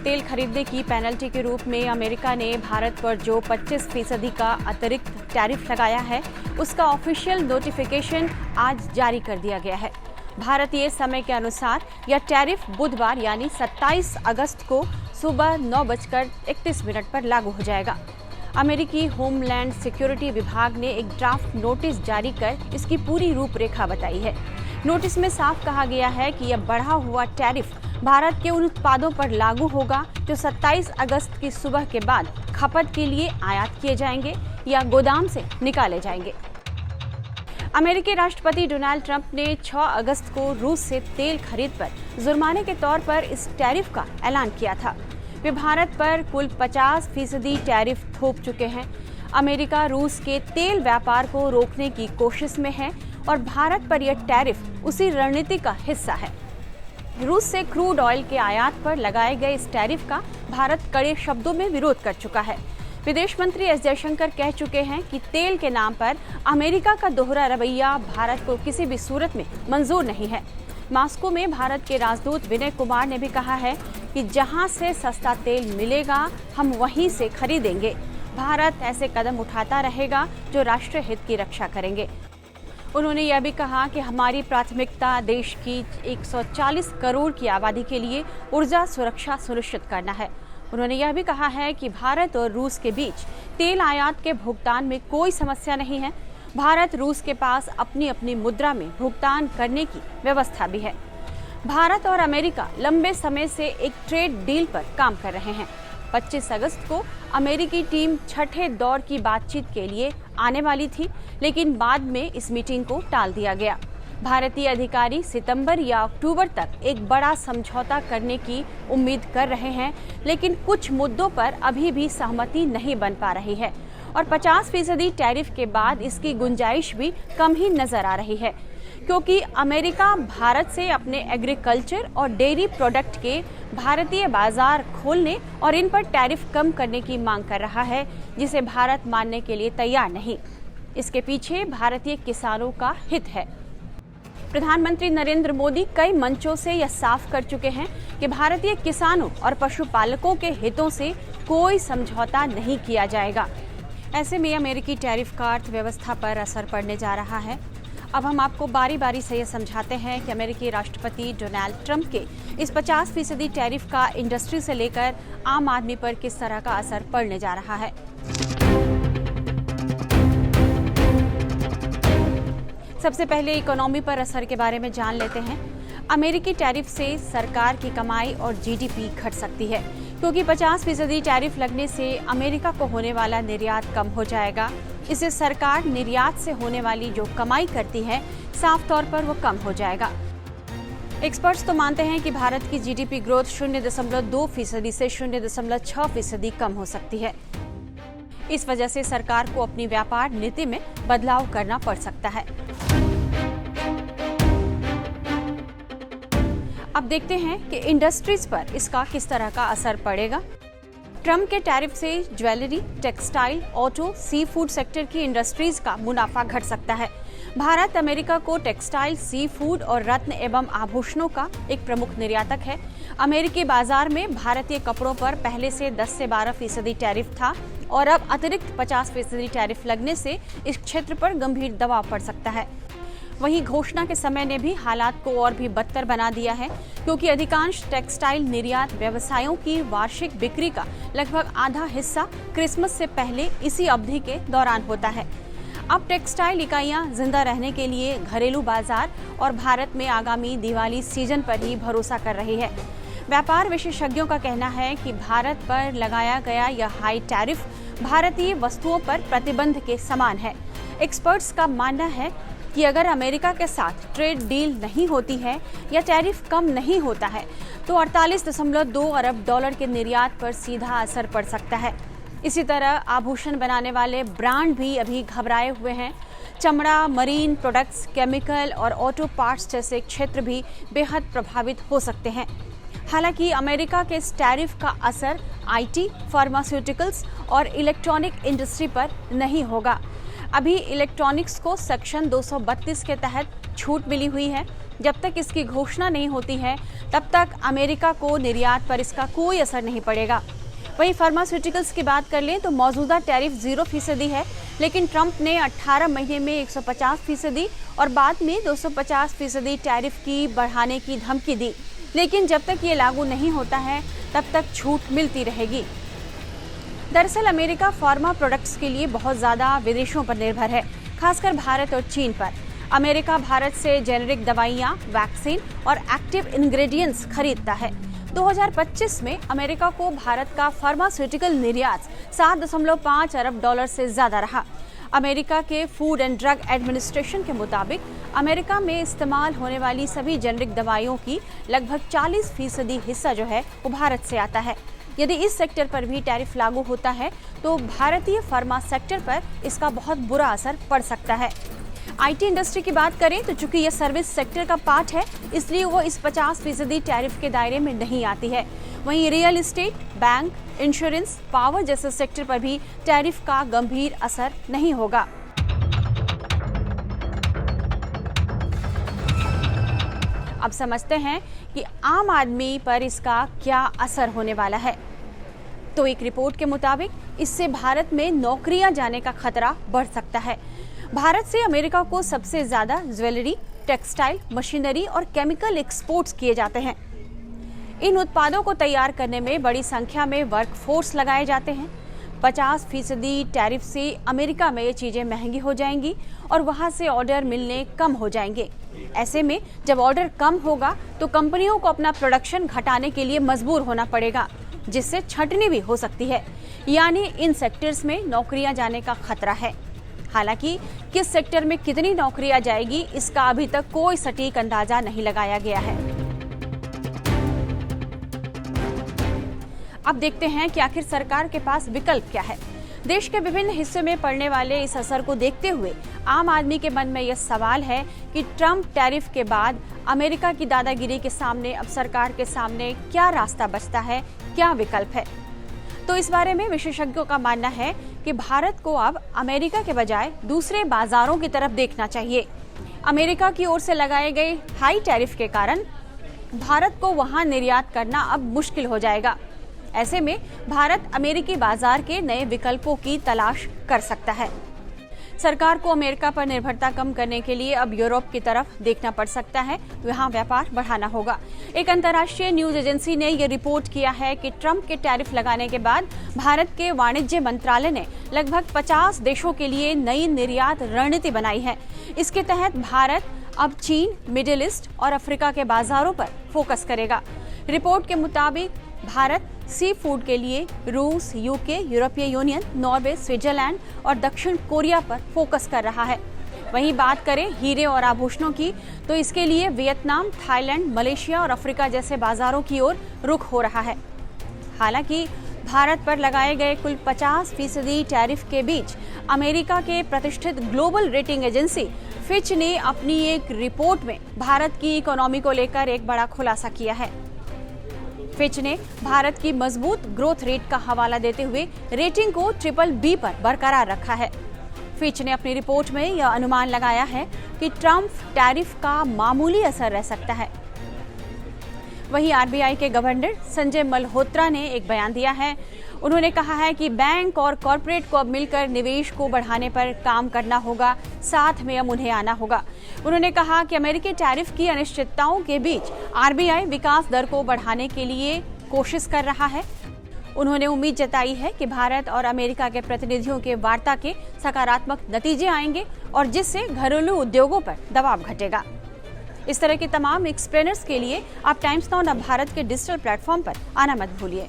तेल खरीदने की पेनल्टी के रूप में अमेरिका ने भारत पर जो 25% का अतिरिक्त टैरिफ लगाया है, उसका ऑफिशियल नोटिफिकेशन आज जारी कर दिया गया है। भारतीय समय के अनुसार यह टैरिफ बुधवार यानी 27 अगस्त को सुबह 9:31 पर लागू हो जाएगा। अमेरिकी होमलैंड सिक्योरिटी विभाग ने एक ड्राफ्ट नोटिस जारी कर इसकी पूरी रूपरेखा बताई है। नोटिस में साफ कहा गया है कि यह बढ़ा हुआ टैरिफ भारत के उन उत्पादों पर लागू होगा जो 27 अगस्त की सुबह के बाद खपत के लिए आयात किए जाएंगे या गोदाम से निकाले जाएंगे। अमेरिकी राष्ट्रपति डोनाल्ड ट्रंप ने 6 अगस्त को रूस से तेल खरीद पर जुर्माने के तौर पर इस टैरिफ का ऐलान किया था। वे भारत पर कुल 50% टैरिफ थोप चुके हैं। अमेरिका रूस के तेल व्यापार को रोकने की कोशिश में है और भारत पर यह टैरिफ उसी रणनीति का हिस्सा है। रूस से क्रूड ऑयल के आयात पर लगाए गए इस टैरिफ का भारत कड़े शब्दों में विरोध कर चुका है। विदेश मंत्री एस जयशंकर कह चुके हैं कि तेल के नाम पर अमेरिका का दोहरा रवैया भारत को किसी भी सूरत में मंजूर नहीं है। मॉस्को में भारत के राजदूत विनय कुमार ने भी कहा है कि जहां से सस्ता तेल मिलेगा हम वहीं से खरीदेंगे। भारत ऐसे कदम उठाता रहेगा जो राष्ट्रीय हित की रक्षा करेंगे। उन्होंने यह भी कहा कि हमारी प्राथमिकता देश की 140 करोड़ की आबादी के लिए ऊर्जा सुरक्षा सुनिश्चित करना है। उन्होंने यह भी कहा है कि भारत और रूस के बीच तेल आयात के भुगतान में कोई समस्या नहीं है। भारत रूस के पास अपनी अपनी मुद्रा में भुगतान करने की व्यवस्था भी है। भारत और अमेरिका लंबे समय से एक ट्रेड डील पर काम कर रहे हैं। 25 अगस्त को अमेरिकी टीम छठे दौर की बातचीत के लिए आने वाली थी, लेकिन बाद में इस मीटिंग को टाल दिया गया। भारतीय अधिकारी सितंबर या अक्टूबर तक एक बड़ा समझौता करने की उम्मीद कर रहे हैं, लेकिन कुछ मुद्दों पर अभी भी सहमति नहीं बन पा रही है और 50% टैरिफ के बाद इसकी गुंजाइश भी कम ही नजर आ रही है, क्योंकि अमेरिका भारत से अपने एग्रीकल्चर और डेयरी प्रोडक्ट के भारतीय बाजार खोलने और इन पर टैरिफ कम करने की मांग कर रहा है, जिसे भारत मानने के लिए तैयार नहीं। इसके पीछे भारतीय किसानों का हित है। प्रधानमंत्री नरेंद्र मोदी कई मंचों से यह साफ कर चुके हैं कि भारतीय किसानों और पशुपालकों के हितों से कोई समझौता नहीं किया जाएगा। ऐसे में अमेरिकी टैरिफ का अर्थव्यवस्था पर असर पड़ने जा रहा है। अब हम आपको बारी बारी से ये समझाते हैं कि अमेरिकी राष्ट्रपति डोनाल्ड ट्रंप के इस 50% टैरिफ का इंडस्ट्री से लेकर आम आदमी पर किस तरह का असर पड़ने जा रहा है। सबसे पहले इकोनॉमी पर असर के बारे में जान लेते हैं। अमेरिकी टैरिफ से सरकार की कमाई और जीडीपी घट सकती है, क्योंकि 50% टैरिफ लगने से अमेरिका को होने वाला निर्यात कम हो जाएगा। इससे सरकार निर्यात से होने वाली जो कमाई करती है, साफ तौर पर वो कम हो जाएगा। एक्सपर्ट्स तो मानते हैं कि भारत की जीडीपी ग्रोथ 0.2% से 0.6% कम हो सकती है। इस वजह से सरकार को अपनी व्यापार नीति में बदलाव करना पड़ सकता है। अब देखते हैं कि इंडस्ट्रीज पर इसका किस तरह का असर पड़ेगा। ट्रंप के टैरिफ से jewellery, textile, auto, sea food sector की इंडस्ट्रीज का मुनाफा घट सकता है। भारत अमेरिका को टेक्सटाइल, सी फूड और रत्न एवं आभूषणों का एक प्रमुख निर्यातक है। अमेरिकी बाजार में भारतीय कपड़ों पर पहले से 10 से 12% टैरिफ था और अब अतिरिक्त 50% टैरिफ लगने से इस क्षेत्र पर गंभीर दबाव पड़ सकता है। वहीं घोषणा के समय ने भी हालात को और भी बदतर बना दिया है, क्योंकि अधिकांश टेक्सटाइल निर्यात व्यवसायों की वार्षिक बिक्री का लगभग आधा हिस्सा क्रिसमस से पहले इसी अवधि के दौरान होता है। अब टेक्सटाइल इकाइयां जिंदा रहने के लिए घरेलू बाजार और भारत में आगामी दिवाली सीजन पर ही भरोसा कर रही है। व्यापार विशेषज्ञों का कहना है कि भारत पर लगाया गया यह हाई टैरिफ भारतीय वस्तुओं पर प्रतिबंध के समान है। एक्सपर्ट्स का मानना है कि अगर अमेरिका के साथ ट्रेड डील नहीं होती है या टैरिफ कम नहीं होता है, तो 48.2 अरब डॉलर के निर्यात पर सीधा असर पड़ सकता है। इसी तरह आभूषण बनाने वाले ब्रांड भी अभी घबराए हुए हैं। चमड़ा, मरीन प्रोडक्ट्स, केमिकल और ऑटो पार्ट्स जैसे क्षेत्र भी बेहद प्रभावित हो सकते हैं। हालांकि अमेरिका के इस टैरिफ का असर आईटी, फार्मास्यूटिकल्स और इलेक्ट्रॉनिक इंडस्ट्री पर नहीं होगा। अभी इलेक्ट्रॉनिक्स को सेक्शन 232 के तहत छूट मिली हुई है, जब तक इसकी घोषणा नहीं होती है तब तक अमेरिका को निर्यात पर इसका कोई असर नहीं पड़ेगा। वहीं फार्मास्यूटिकल्स की बात कर लें तो मौजूदा टैरिफ 0% है, लेकिन ट्रंप ने 18 महीने में 150% और बाद में 250% टैरिफ की बढ़ाने की धमकी दी, लेकिन जब तक ये लागू नहीं होता है तब तक छूट मिलती रहेगी। दरअसल अमेरिका फार्मा प्रोडक्ट्स के लिए बहुत ज़्यादा विदेशों पर निर्भर है, खासकर भारत और चीन पर। अमेरिका भारत से जेनेरिक दवाइयाँ, वैक्सीन और एक्टिव इंग्रेडिएंट्स खरीदता है। 2025 में अमेरिका को भारत का फार्मास्यूटिकल निर्यात 7.5 अरब डॉलर से ज़्यादा रहा। अमेरिका के फूड एंड ड्रग एडमिनिस्ट्रेशन के मुताबिक अमेरिका में इस्तेमाल होने वाली सभी जेनेरिक दवाइयों की लगभग 40% हिस्सा जो है वो भारत से आता है। यदि इस सेक्टर पर भी टैरिफ लागू होता है तो भारतीय फार्मा सेक्टर पर इसका बहुत बुरा असर पड़ सकता है। आईटी इंडस्ट्री की बात करें तो चूंकि यह सर्विस सेक्टर का पार्ट है, इसलिए वो इस 50% टैरिफ के दायरे में नहीं आती है। वहीं real estate, bank, insurance, power जैसे सेक्टर पर भी टैरिफ का गंभीर असर नहीं होगा। अब समझते हैं कि आम आदमी पर इसका क्या असर होने वाला है। तो एक रिपोर्ट के मुताबिक इससे भारत में नौकरियां जाने का खतरा बढ़ सकता है। भारत से अमेरिका को सबसे ज्यादा ज्वेलरी, टेक्सटाइल, मशीनरी और केमिकल एक्सपोर्ट्स किए जाते हैं। इन उत्पादों को तैयार करने में बड़ी संख्या में वर्कफोर्स लगाए जाते हैं। 50% टैरिफ से अमेरिका में ये चीजें महंगी हो जाएंगी और वहां से ऑर्डर मिलने कम हो जाएंगे। ऐसे में जब ऑर्डर कम होगा तो कंपनियों को अपना प्रोडक्शन घटाने के लिए मजबूर होना पड़ेगा, जिससे छंटनी भी हो सकती है। यानी इन सेक्टर्स में नौकरियां जाने का खतरा है। हालांकि किस सेक्टर में कितनी नौकरियां जाएगी इसका अभी तक कोई सटीक अंदाजा नहीं लगाया गया है। अब देखते हैं कि आखिर सरकार के पास विकल्प क्या है। देश के विभिन्न हिस्सों में पड़ने वाले इस असर को देखते हुए आम आदमी के मन में यह सवाल है कि ट्रंप टैरिफ के बाद अमेरिका की दादागिरी के सामने अब सरकार के सामने क्या रास्ता बचता है, क्या विकल्प है। तो इस बारे में विशेषज्ञों का मानना है कि भारत को अब अमेरिका के बजाय दूसरे बाजारों की तरफ देखना चाहिए। अमेरिका की ओर से लगाए गए हाई टैरिफ के कारण भारत को वहां निर्यात करना अब मुश्किल हो जाएगा। ऐसे में भारत अमेरिकी बाजार के नए विकल्पों की तलाश कर सकता है। सरकार को अमेरिका पर निर्भरता कम करने के लिए अब यूरोप की तरफ देखना पड़ सकता है, वहां व्यापार बढ़ाना होगा। एक अंतर्राष्ट्रीय न्यूज एजेंसी ने यह रिपोर्ट किया है कि ट्रंप के टैरिफ लगाने के बाद भारत के वाणिज्य मंत्रालय ने लगभग 50 देशों के लिए नई निर्यात रणनीति बनाई है। इसके तहत भारत अब चीन, मिडिल ईस्ट और अफ्रीका के बाजारों पर फोकस करेगा। रिपोर्ट के मुताबिक भारत सी फूड के लिए रूस, यूके, यूरोपीय यूनियन, नॉर्वे, स्विट्जरलैंड और दक्षिण कोरिया पर फोकस कर रहा है। वहीं बात करें हीरे और आभूषणों की तो इसके लिए वियतनाम, थाईलैंड, मलेशिया और अफ्रीका जैसे बाजारों की ओर रुख हो रहा है। हालांकि भारत पर लगाए गए कुल 50% टैरिफ के बीच अमेरिका के प्रतिष्ठित ग्लोबल रेटिंग एजेंसी फिच ने अपनी एक रिपोर्ट में भारत की इकोनॉमी को लेकर एक बड़ा खुलासा किया है। फिच ने भारत की मजबूत ग्रोथ रेट का हवाला देते हुए रेटिंग को BBB पर बरकरार रखा है। फिच ने अपनी रिपोर्ट में यह अनुमान लगाया है कि ट्रंप टैरिफ का मामूली असर रह सकता है। वहीं आरबीआई के गवर्नर संजय मल्होत्रा ने एक बयान दिया है। उन्होंने कहा है कि बैंक और कॉरपोरेट को अब मिलकर निवेश को बढ़ाने पर काम करना होगा, साथ में अब उन्हें आना होगा। उन्होंने कहा कि अमेरिकी टैरिफ की अनिश्चितताओं के बीच आरबीआई विकास दर को बढ़ाने के लिए कोशिश कर रहा है। उन्होंने उम्मीद जताई है कि भारत और अमेरिका के प्रतिनिधियों के वार्ता के सकारात्मक नतीजे आएंगे और जिससे घरेलू उद्योगों पर दबाव घटेगा। इस तरह के तमाम एक्सप्लेनर्स के लिए आप टाइम्स नाउ भारत के डिजिटल प्लेटफॉर्म पर आना मत भूलिए।